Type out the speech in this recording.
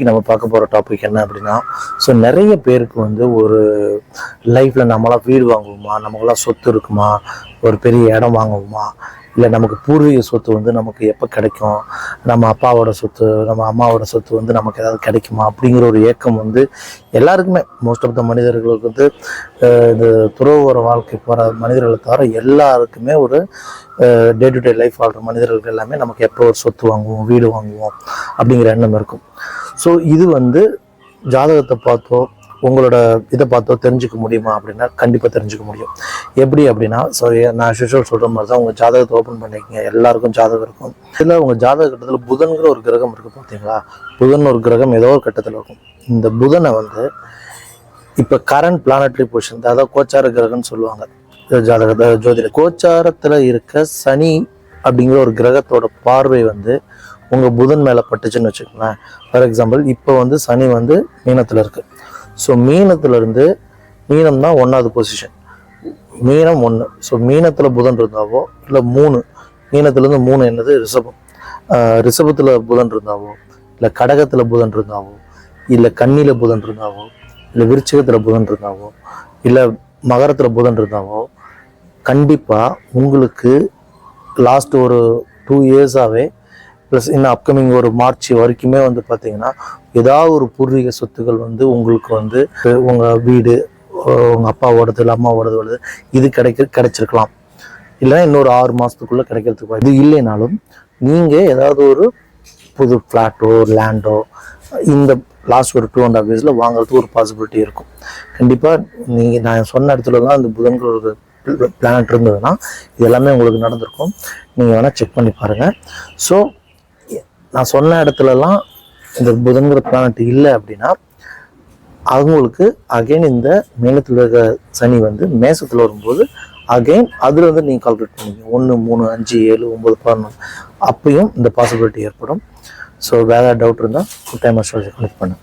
நம்ம பார்க்க போகிற டாபிக் என்ன அப்படின்னா, ஸோ நிறைய பேருக்கு வந்து ஒரு லைஃப்பில் நம்மளாம் வீடு வாங்குவோமா, நமக்கெல்லாம் சொத்து இருக்குமா, ஒரு பெரிய இடம் வாங்குவோமா, இல்லை நமக்கு பூர்வீக சொத்து வந்து நமக்கு எப்போ கிடைக்கும், நம்ம அப்பாவோட சொத்து நம்ம அம்மாவோட சொத்து வந்து நமக்கு ஏதாவது கிடைக்குமா அப்படிங்கிற ஒரு ஏக்கம் வந்து எல்லாருக்குமே, மோஸ்ட் ஆஃப் த மனிதர்களுக்கு வந்து இது துறவுற வாழ்க்கை போகிற மனிதர்களை தவிர எல்லாருக்குமே ஒரு டே டு டே லைஃப் வாழ்கிற மனிதர்களுக்கு எல்லாமே நமக்கு எப்போ ஒரு சொத்து வாங்குவோம், வீடு வாங்குவோம் அப்படிங்கிற எண்ணம் இருக்கும். ஸோ இது வந்து ஜாதகத்தை பார்த்தோ உங்களோட இதை பார்த்தோ தெரிஞ்சுக்க முடியுமா அப்படின்னா கண்டிப்பாக தெரிஞ்சுக்க முடியும். எப்படி அப்படின்னா, ஸோ நான் யூஷுவல் சொல்கிற மாதிரி தான் உங்கள் ஜாதகத்தை ஓப்பன் பண்ணிக்கங்க. எல்லாருக்கும் ஜாதகம் இருக்கும். இதில் உங்கள் ஜாதக கட்டத்தில் புதன்கிற ஒரு கிரகம் இருக்குது பார்த்தீங்களா. புதன் ஒரு கிரகம் ஏதோ ஒரு கட்டத்தில் இருக்கும். இந்த புதனை வந்து இப்போ கரண்ட் பிளானட்டரி பொசிஷன், அதாவது கோச்சார கிரகம்னு சொல்லுவாங்க ஜாதக ஜோதிட. கோச்சாரத்தில் இருக்க சனி அப்படிங்கிற ஒரு கிரகத்தோட பார்வை வந்து உங்கள் புதன் மேலே பட்டுச்சுன்னு வச்சுக்கோங்களேன். ஃபார் எக்ஸாம்பிள் இப்போ வந்து சனி வந்து மீனத்தில் இருக்குது. ஸோ மீனத்துலேருந்து மீனம் தான் 1வது பொசிஷன், மீனம் 1. ஸோ மீனத்தில் புதன் இருந்தாவோ இல்லை 3, மீனத்துலேருந்து 3 என்னது ரிஷபம், ரிஷபத்தில் புதன் இருந்தாவோ இல்லை கடகத்தில் புதன் இருந்தாவோ இல்லை கன்னியில் புதன் இருந்தாவோ இல்லை விருச்சிகத்தில் புதன் இருந்தாவோ இல்லை மகரத்தில் புதன் இருந்தாவோ கண்டிப்பாக உங்களுக்கு லாஸ்ட் ஒரு 2 இயர்ஸாகவே ப்ளஸ் இன்னும் அப்கமிங் ஒரு மார்ச் வரைக்குமே வந்து பார்த்தீங்கன்னா ஏதாவது ஒரு பூர்வீக சொத்துக்கள் வந்து உங்களுக்கு வந்து உங்கள் வீடு, உங்கள் அப்பாவோடது இல்லை அம்மாவோடது இது கிடைச்சிருக்கலாம். இல்லைன்னா இன்னொரு 6 மாதத்துக்குள்ளே கிடைக்கிறதுக்கு இது இல்லைனாலும் நீங்கள் ஏதாவது ஒரு புது ஃப்ளாட்டோ லேண்டோ இந்த லாஸ்ட் ஒரு 2.5 இயர்ஸில் வாங்குறதுக்கு ஒரு பாசிபிலிட்டி இருக்கும். கண்டிப்பாக நீங்கள் நான் சொன்ன இடத்துல தான் இந்த புதன்கிற ஒரு பிளானட் இருந்ததுன்னா இது எல்லாமே உங்களுக்கு நடந்திருக்கும். நீங்கள் வேணால் செக் பண்ணி பாருங்கள். ஸோ நான் சொன்ன இடத்துலலாம் இந்த புதன்கிற பிளானட் இல்லை அப்படின்னா அவங்களுக்கு அகெயின் இந்த மீனத்தில் இருக்க சனி வந்து மேசத்தில் வரும்போது அகெயின் அதில் வந்து நீங்கள் கால்குலேட் பண்ணுவீங்க 1, 3, 5, 7, 9, 11 அப்பயும் இந்த பாசிபிலிட்டி ஏற்படும். ஸோ வேறு டவுட் இருந்தால் டைம் கனெக்ட் பண்ணுங்கள்.